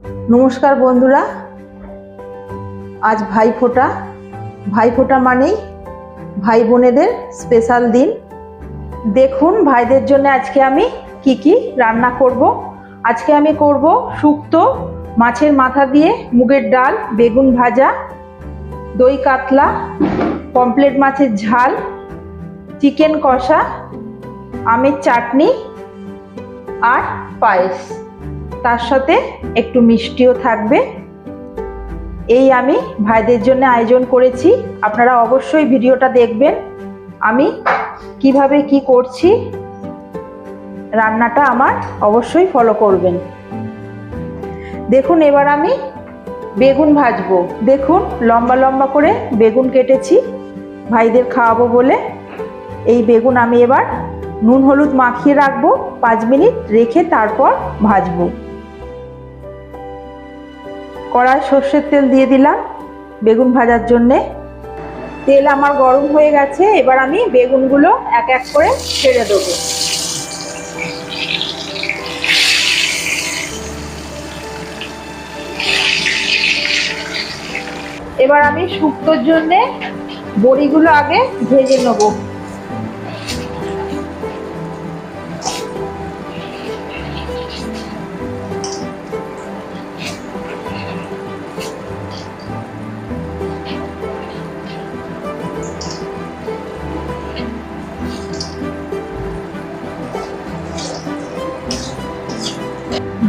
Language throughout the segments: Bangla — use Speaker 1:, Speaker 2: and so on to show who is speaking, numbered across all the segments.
Speaker 1: নমস্কার বন্ধুরা, আজ ভাইফোঁটা। ভাইফোঁটা মানেই ভাই বোনেদের স্পেশাল দিন। দেখুন ভাইদের জন্য আজকে আমি কি কি রান্না করব। আজকে আমি করব শুক্তো, মাছের মাথা দিয়ে মুগের ডাল, বেগুন ভাজা, দই কাতলা, পমফ্রেট মাছের ঝাল, চিকেন কষা, আমের চাটনি আর পায়েস। তার সাথে একটু মিষ্টিও থাকবে। এই আমি ভাইদের জন্য আয়োজন করেছি। আপনারা অবশ্যই ভিডিওটা দেখবেন, আমি কিভাবে কি করছি, রান্নাটা আমার অবশ্যই ফলো করবেন। দেখুন এবার আমি বেগুন ভাজবো। দেখুন লম্বা লম্বা করে বেগুন কেটেছি ভাইদের খাওয়াবো বলে। এই বেগুন আমি এবার নুন হলুদ মাখিয়ে রাখবো 5 মিনিট, রেখে তারপর ভাজবো। কড়ায় সর্ষের তেল দিয়ে দিলাম বেগুন ভাজার জন্যে। তেল আমার গরম হয়ে গেছে, এবার আমি বেগুনগুলো এক এক করে ছেড়ে দেবো। এবার আমি শুক্তোর জন্যে বড়িগুলো আগে ভেজে নেব।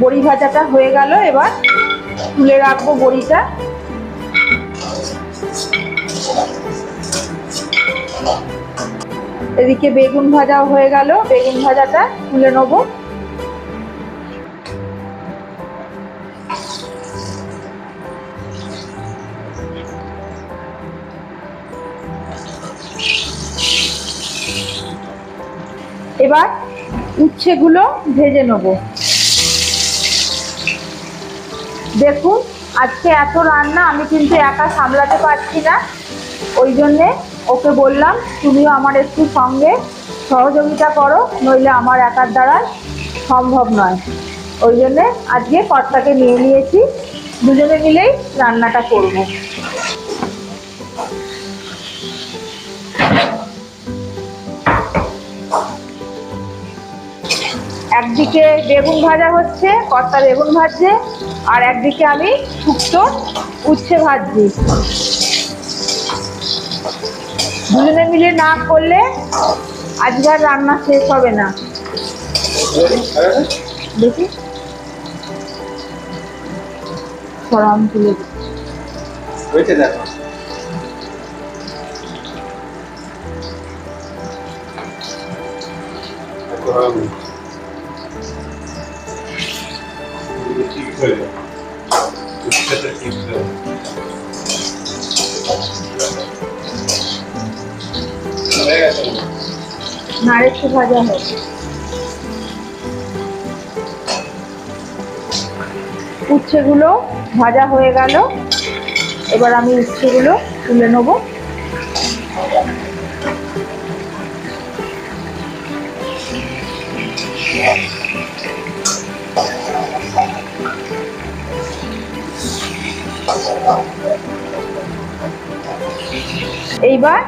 Speaker 1: বড়ি ভাজাটা হয়ে গেল, এবার তুলে রাখবো বড়িটা। এদিকে বেগুন ভাজাও হয়ে গেল, বেগুন ভাজাটা তুলে নেব। এবার উচ্ছেগুলো ভেজে নেব। দেখুন আজকে এত রান্না আমি কিন্তু একা সামলাতে পারছি না, ওই জন্যে ওকে বললাম তুমিও আমার একটু সঙ্গে সহযোগিতা করো, নইলে আমার একার দ্বারা সম্ভব নয়। ওই জন্যে আজকে কর্তাকে নিয়ে নিয়েছি, দুজনে মিলেই রান্নাটা করব। একদিকে বেগুন ভাজা হচ্ছে, কর্তা বেগুন ভাজছে, আর একদিকে আমি শুক্তো উচ্ছে ভাজছি। দুজনে মিলে না করলে আজকে আর রান্না শেষ হবে না। দেখি সরাম তুলে
Speaker 2: দেখো ঠিক হয়ে যায়, ঠিক হয়ে
Speaker 1: না, একটু ভাজা হবে। উচ্ছেগুলো ভাজা হয়ে গেল, এবার আমি উচ্ছেগুলো তুলে নেব। এইবার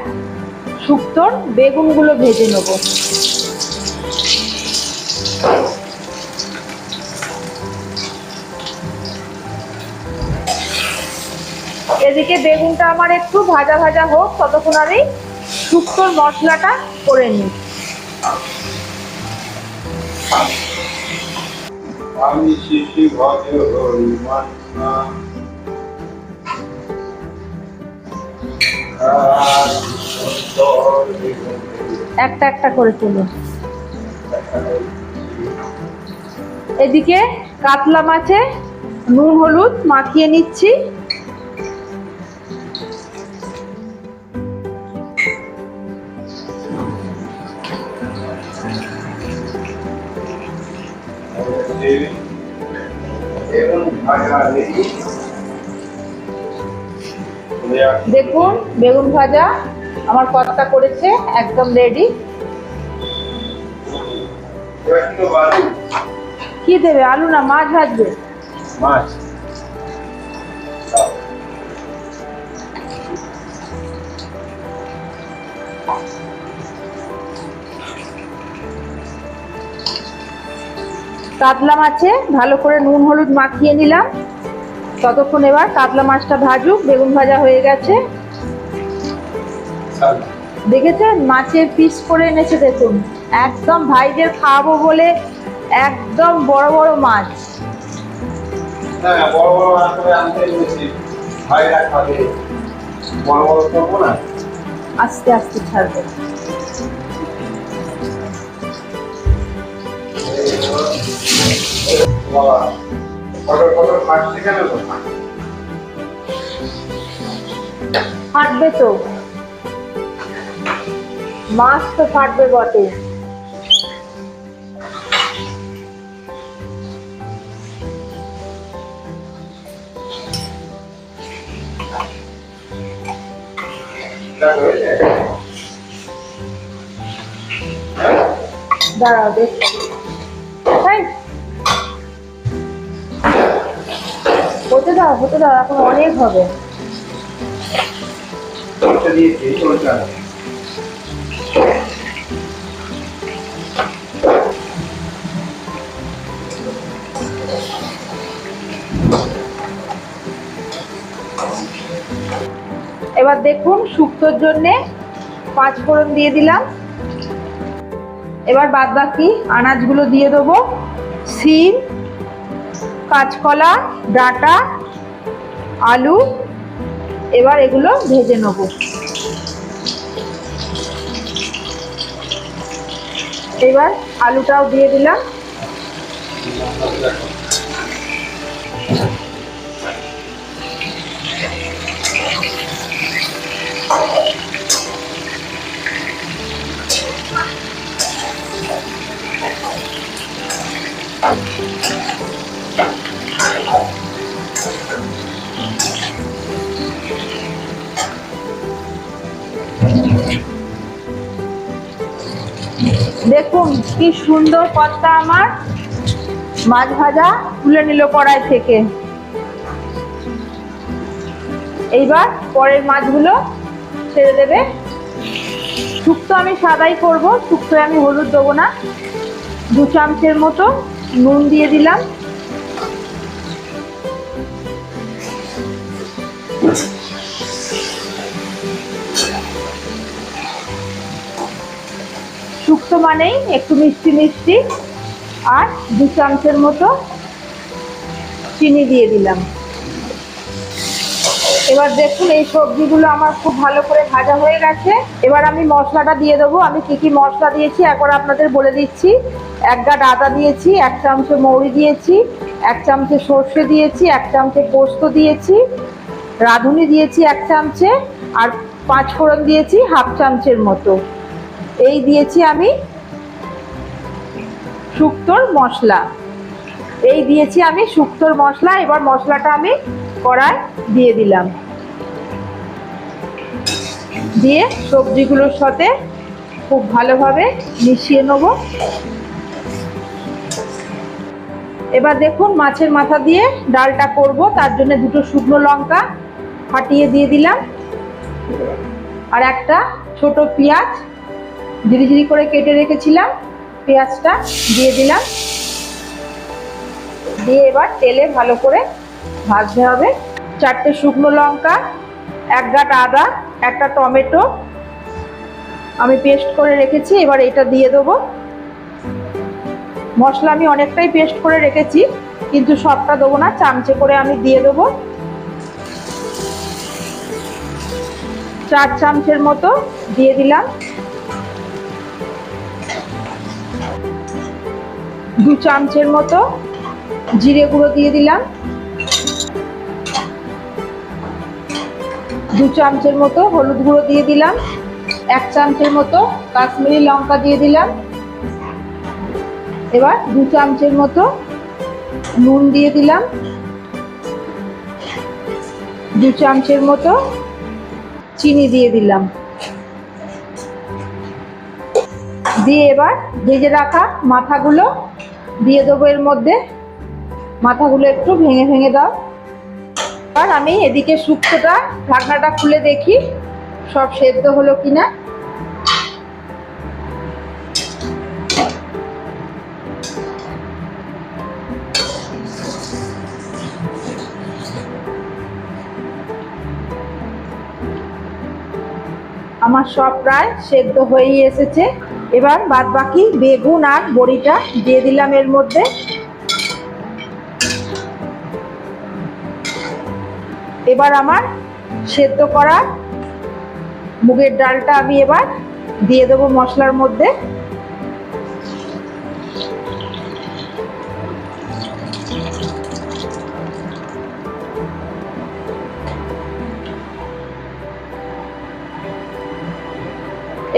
Speaker 1: শুক্তোর বেগুনগুলো ভেজে নেব। এদিকে বেগুনটা আমার একটু ভাজা ভাজা হোক, ততক্ষণ আমি শুক্তোর মশলাটা করে নিই।
Speaker 2: আমি শিশি ভজ হরিমান
Speaker 1: একটা একটা করে তুলো। এদিকে কাতলা মাছে নুন হলুদ মাখিয়ে নিচ্ছি। দেখুন বেগুন ভাজা আমার কর্তা করেছে, একদম রেডি। কি দেবে? আলু না মাছ ভাজবে?
Speaker 2: মাছ।
Speaker 1: কাতলা মাছে ভালো করে নুন হলুদ মাখিয়ে নিলাম। ততক্ষণ এবার কাতলা মাছটা ভাজুক। বেগুন ভাজা হয়ে গেছে। দেখেছেন মাছের পিস করে এনেছে, দেখুন একদম ভাইদের খাওয়াবো বলে একদম বড় বড় মাছ।
Speaker 2: হ্যাঁ, বড় বড় আকারে আনতে এনেছি, ভাইরা খাবে। বড় বড় করবো না।
Speaker 1: আস্তে আস্তে ছাড়বে।
Speaker 2: বাবা, কত কত ফাটছে কেন তো?
Speaker 1: ফাটবে তো, মাছ তো ফাটবে বটে। দাঁড়াও দেখ, হতে দাও হতে দাও, এখন অনেক হবে। এবার দেখুন শুক্তোর জন্যে 5 ফোড়ন দিয়ে দিলাম। এবার বাদ বাকি আনাজগুলো দিয়ে দেবো। সিম, কাঁচকলা, ডাঁটা, আলু। এবার এগুলো ভেজে নেব। এবার আলুটাও দিয়ে দিলাম। দেখুন কি সুন্দর কর্তা আমার মাছ ভাজা তুলে নিল কড়াই থেকে। এইবার পরের মাছগুলো ছেড়ে দেবে। শুক্তো আমি সাদাই করব, শুক্তোয় আমি হলুদ দেবো না। 2 চামচের মতো নুন দিয়ে দিলাম। শুক্তো মানেই একটু মিষ্টি মিষ্টি। আর 2 চামচের মতো চিনি দিয়ে দিলাম। এবার দেখুন এই সবজিগুলো আমার খুব ভালো করে ভাজা হয়ে গেছে। এবার আমি মশলাটা দিয়ে দেবো। আমি কি কি মশলা দিয়েছি একবার আপনাদের বলে দিচ্ছি। 1 গাঁট আদা দিয়েছি, 1 চামচে মৌরি দিয়েছি, 1 চামচে সর্ষে দিয়েছি, 1 চামচে পোস্ত দিয়েছি, রাঁধুনি দিয়েছি 1 চামচে, আর 5 ফোড়ন দিয়েছি 1/2 চামচের মতো। এই দিয়েছি আমি শুক্তোর মশলা। এই দিয়েছি আমি শুক্তোর মশলা। এবার মশলাটা আমি কড়াই দিয়ে দিলাম। দিয়ে সবজিগুলোর সাথে খুব ভালোভাবে মিশিয়ে নেব। এবার দেখুন মাছের মাথা দিয়ে ডালটা করব, তার জন্য 2টো শুকনো লঙ্কা ফাটিয়ে দিয়ে দিলাম। আর একটা ছোট পেঁয়াজ ঝিরিঝিরি করে কেটে রেখেছিলাম, পেঁয়াজটা দিয়ে দিলাম। দিয়ে এবার তেলে ভালো করে ভাজতে হবে। 4টে শুকনো লঙ্কা, 1 গাঁট আদা, একটা টমেটো আমি পেস্ট করে রেখেছি। এবার এটা দিয়ে দেবো। মশলা আমি অনেকটাই পেস্ট করে রেখেছি, কিন্তু সবটা দেবো না, চামচে করে আমি দিয়ে দেবো। 4 চামচের মতো দিয়ে দিলাম। 2 চামচের মতো জিরে গুঁড়ো দিয়ে দিলাম। 2 চামচের মতো হলুদ গুঁড়ো দিয়ে দিলাম। 1 চামচের মতো কাশ্মীরি লঙ্কা দিয়ে দিলাম। এবার 2 চামচের মতো নুন দিয়ে দিলাম। 2 চামচের মতো চিনি দিয়ে দিলাম। দিয়ে এবার ভেজে রাখা মাথাগুলো দিয়ে দেবো এর মধ্যে। মাথাগুলো একটু ভেঙে ভেঙে দাও। আর আমি এদিকে শুক্তোটা ঢাকনাটা খুলে দেখি সব সেদ্ধ হলো কিনা। আমার সব প্রায় সেদ্ধ হয়েই এসেছে। এবার বাদ বাকি বেগুন আর বড়িটা দিয়ে দিলাম এর মধ্যে। এবার আমার সেদ্ধ করা মুগের ডালটা আমি এবার দিয়ে দেবো মশলার মধ্যে।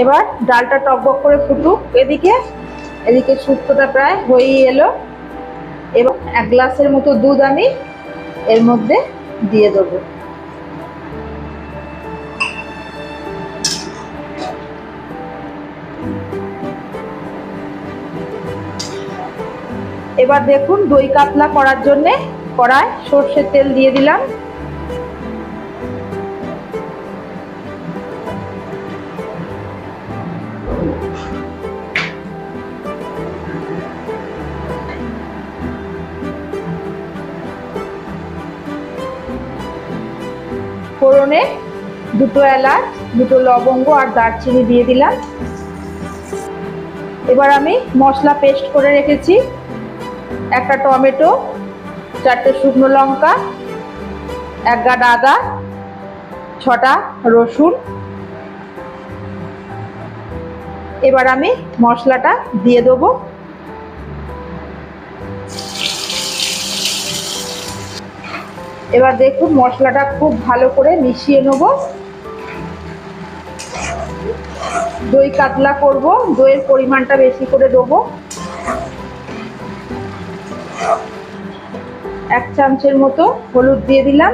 Speaker 1: এবার ডালটা টকবক করে ফুটুক। এদিকে শুক্তোটা প্রায় হয়েই এলো। এবং 1 গ্লাসের মতো দুধ আমি এর মধ্যে দিয়ে দেবো। এবার দেখুন দই কাতলা করার জন্য কড়ায় সর্ষের তেল দিয়ে দিলাম। ফোড়নে 2 এলাচ, 2 লবঙ্গ আর দারচিনি দিয়ে দিলাম। এবার আমি মশলা পেস্ট করে রেখেছি 1টা টমেটো, 4টে শুকনো লঙ্কা, 1 গাঁট আদা, 6টা রসুন। এবার আমি মশলাটা দিয়ে দেবো। এবার দেখুন মশলাটা খুব ভালো করে মিশিয়ে নেব। দই কাতলা করব, দইয়ের পরিমাণটা বেশি করে দেবো। 1 চামচের মতো হলুদ দিয়ে দিলাম,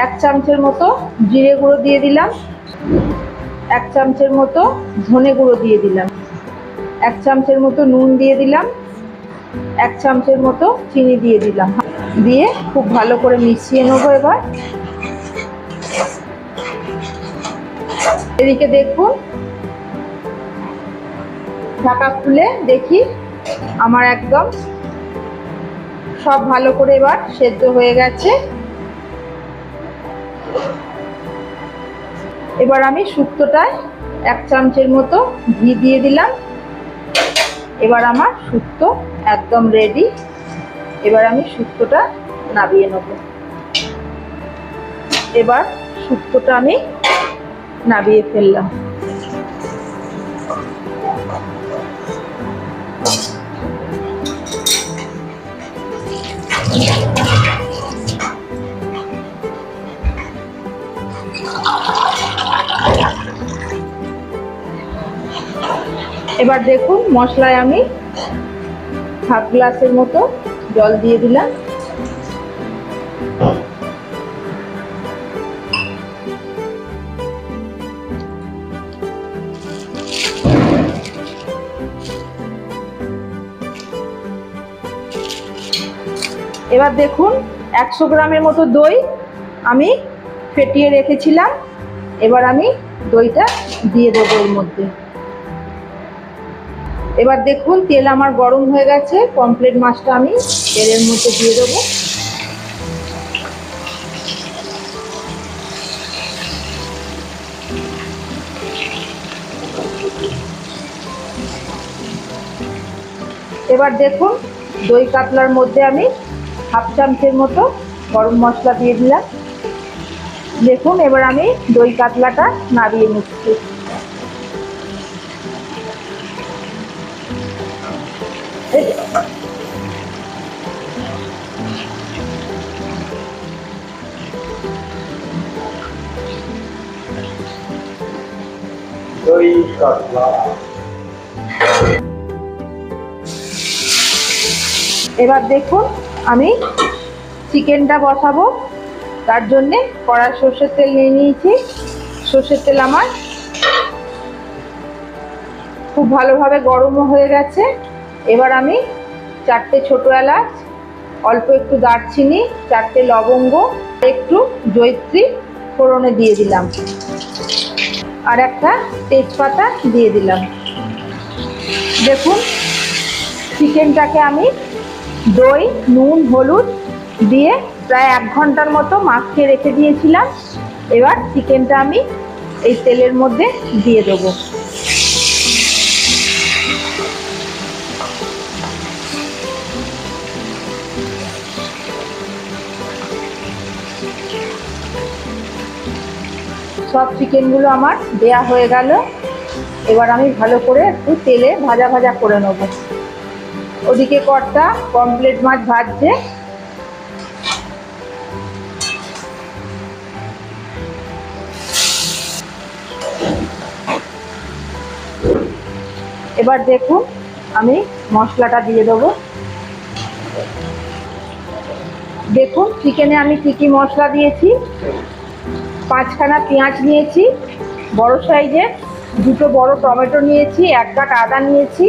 Speaker 1: 1 চামচের মতো জিরে গুঁড়ো দিয়ে দিলাম, 1 চামচের মতো ধনে গুঁড়ো দিয়ে দিলাম, 1 চামচের মতো নুন দিয়ে দিলাম, 1 চামচের মতো চিনি দিয়ে দিলাম। দিয়ে খুব ভালো করে মিশিয়ে নেবো। এবার এদিকে দেখুন ঢাকা খুলে দেখি আমার একদম সব ভালো করে এবার সেদ্ধ হয়ে গেছে। এবার আমি শুক্তোটায় 1 চামচের মতো ঘি দিয়ে দিলাম। এবার আমার শুক্তো একদম রেডি। এবার আমি শুক্তোটা নামিয়ে নেব। এবার শুক্তোটা আমি নামিয়ে ফেললাম। এবার দেখুন মশলায় আমি 1/2 গ্লাসের মতো জল দিয়ে দিলাম। এবার দেখুন 100 গ্রামের মতো দই আমি ফেটিয়ে রেখেছিলাম। এবার আমি দইটা দিয়ে দেবো এর মধ্যে। এবার দেখুন তেল আমার গরম হয়ে গেছে। পমফ্রেট মাছটা আমি তেলের মধ্যে দিয়ে দেবো। এবার দেখুন দই কাতলার মধ্যে আমি 1/2 চামচের মতো গরম মশলা দিয়ে দিলাম। দেখুন এবার আমি দই কাতলাটা নামিয়ে নিচ্ছি।
Speaker 2: দই কাতলা।
Speaker 1: এবার দেখুন আমি চিকেনটা বসাবো। তার জন্যে কড়াই সর্ষের তেল নিয়ে নিয়েছি। সর্ষের তেল আমার খুব ভালোভাবে গরমও হয়ে গেছে। এবার আমি 4টে ছোট এলাচ, অল্প একটু দারচিনি, 4টে লবঙ্গ, একটু জয়িত্রী ফোড়নে দিয়ে দিলাম আর একটা তেজপাতা দিয়ে দিলাম। দেখুন চিকেনটাকে আমি দই, নুন, হলুদ দিয়ে প্রায় 1 ঘন্টার মতো মাখিয়ে রেখে দিয়েছিলাম। এবার চিকেনটা আমি এই তেলের মধ্যে দিয়ে দেবো। সব চিকেনগুলো আমার দেয়া হয়ে গেল। এবার আমি ভালো করে একটু তেলে ভাজা ভাজা করে নেব। ওদিকে কর্তা পমফ্রেট মাছ ভাজছে। এবার দেখুন আমি মশলাটা দিয়ে দেবো। দেখুন চিকেনে আমি কি কি মশলা দিয়েছি। 5খানা পেঁয়াজ নিয়েছি, বড় সাইজের 2টো বড় টমেটো নিয়েছি, 1 কাঠ আদা নিয়েছি,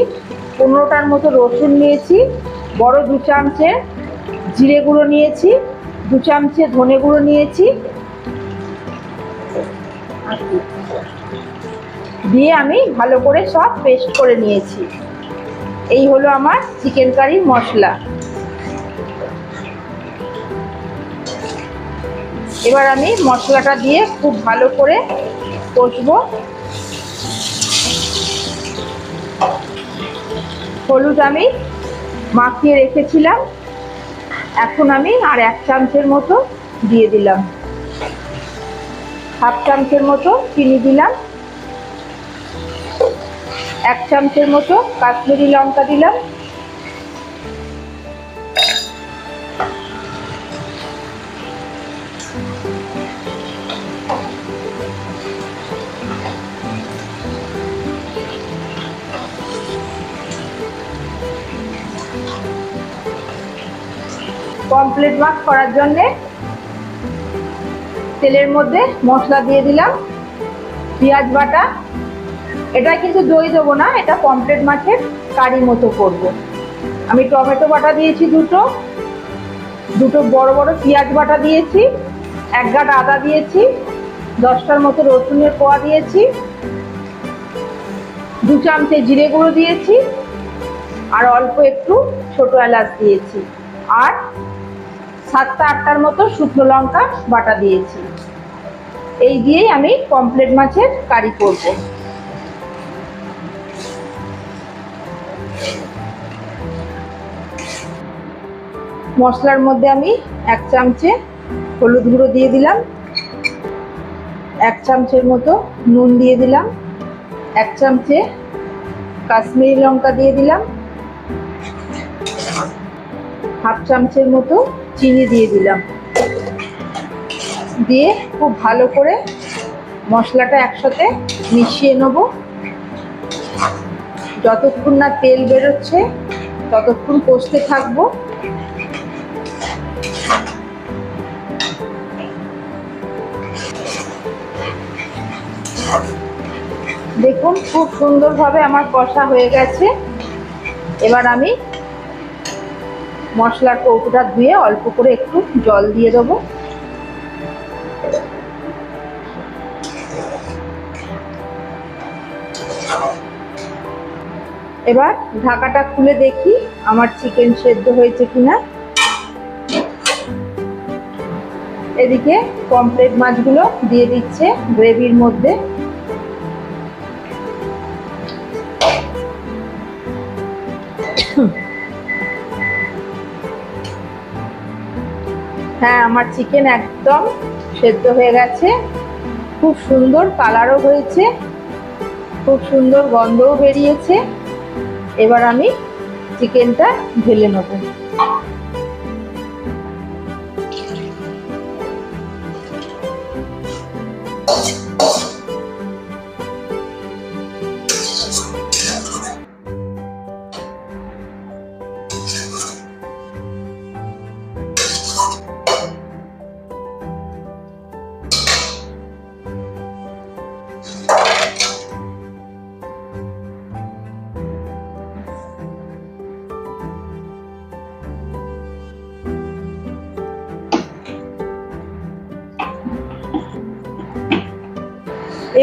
Speaker 1: 15টার মতো রসুন নিয়েছি, বড় 2 চামচের জিরে গুঁড়ো নিয়েছি, 2 চামচে ধনে গুঁড়ো নিয়েছি, দিয়ে আমি ভালো করে সব পেস্ট করে নিয়েছি। এই হলো আমার চিকেন কারির মশলা। এবার আমি মশলাটা দিয়ে খুব ভালো করে কষবো। হলুদ আমি মাখিয়ে রেখেছিলাম, এখন আমি আর 1 চামচের মতো দিয়ে দিলাম। 1/2 চামচের মতো চিনি দিলাম, 1 চামচের মতো কাশ্মীরি লঙ্কা দিলাম, পমফ্রেট মাছ করার জন্যে তেলের মধ্যে মশলা দিয়ে দিলাম, পেঁয়াজ বাটা। এটা কিন্তু দই দেবো না, এটা পমফ্রেট মাছের কারি মতো করব। আমি টমেটো বাটা দিয়েছি, দুটো বড় বড় পেঁয়াজ বাটা দিয়েছি, 1 গাঁট আদা দিয়েছি, 10টার মতো রসুনের কোয়া দিয়েছি, 2 চামচে জিরে গুঁড়ো দিয়েছি, আর অল্প একটু ছোট এলাচ দিয়েছি, আর 7টা 8টার মতো শুকনো লঙ্কা বাটা দিয়েছি। এই দিয়েই আমি পমফ্রেট মাছের কারি করব। মশলার মধ্যে আমি 1 চামচে হলুদ গুঁড়ো দিয়ে দিলাম, 1 চামচের মতো নুন দিয়ে দিলাম, 1 চামচে কাশ্মীরি লঙ্কা দিয়ে দিলাম, 1/2 চামচের মতো চিনি দিয়ে দিলাম। দিয়ে খুব ভালো করে মশলাটা একসাথে মিশিয়ে নেব। যতক্ষণ না তেল বেরোচ্ছে ততক্ষণ কষতে থাকবো। দেখুন খুব সুন্দরভাবে আমার কষা হয়ে গেছে। এবার আমি মশলার কৌটোটা ধুয়ে অল্প করে একটু জল দিয়ে দেবো। এবার ঢাকাটা খুলে দেখি আমার চিকেন সেদ্ধ হয়েছে কিনা। এদিকে পমফ্রেট মাছগুলো দিয়ে দিচ্ছে গ্রেভির মধ্যে। হ্যাঁ, আমার চিকেন একদম সেদ্ধ হয়ে গেছে, খুব সুন্দর কালারও হয়েছে, খুব সুন্দর গন্ধও বেরিয়েছে। এবার আমি চিকেনটা ঢেলে নেব।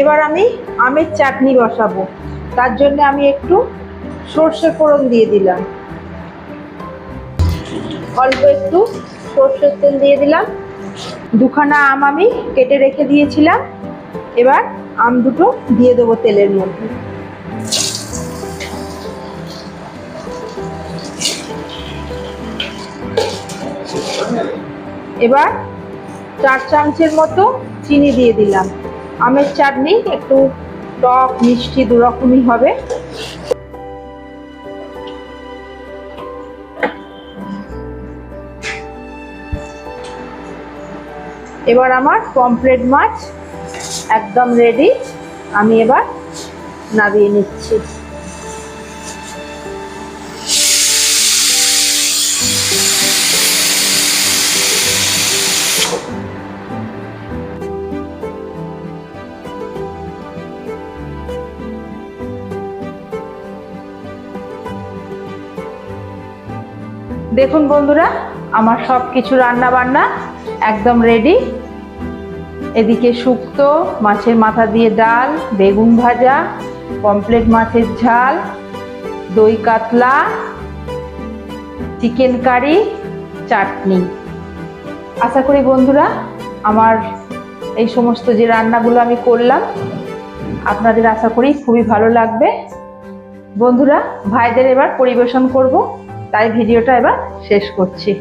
Speaker 1: এবার আমি আমের চাটনি বসাবো। তার জন্য আমি একটু সর্ষে ফোড়ন দিয়ে দিলাম, অল্প একটু সর্ষের তেল দিয়ে দিলাম। 2খানা আম আমি কেটে রেখে দিয়েছিলাম। এবার আম দুটো দিয়ে দেবো তেলের মধ্যে। এবার 4 চামচের মতো চিনি দিয়ে দিলাম। আমের চাটনি একটু টক মিষ্টি দুরকমই হবে। এবার আমার পমফ্রেট মাছ একদম রেডি। আমি এবার নামিয়ে নিচ্ছি। দেখুন বন্ধুরা, আমার সব কিছু রান্না বান্না একদম রেডি। এদিকে শুক্তো, মাছের মাথা দিয়ে ডাল, বেগুন ভাজা, পমফ্রেট মাছের ঝাল, দই কাতলা, চিকেন কারি, চাটনি। আশা করি বন্ধুরা আমার এই সমস্ত যে রান্নাগুলো আমি করলাম আপনাদের আশা করি খুবই ভালো লাগবে। বন্ধুরা ভাইদের এবার পরিবেশন করব, তাই ভিডিওটা এবার শেষ করছি।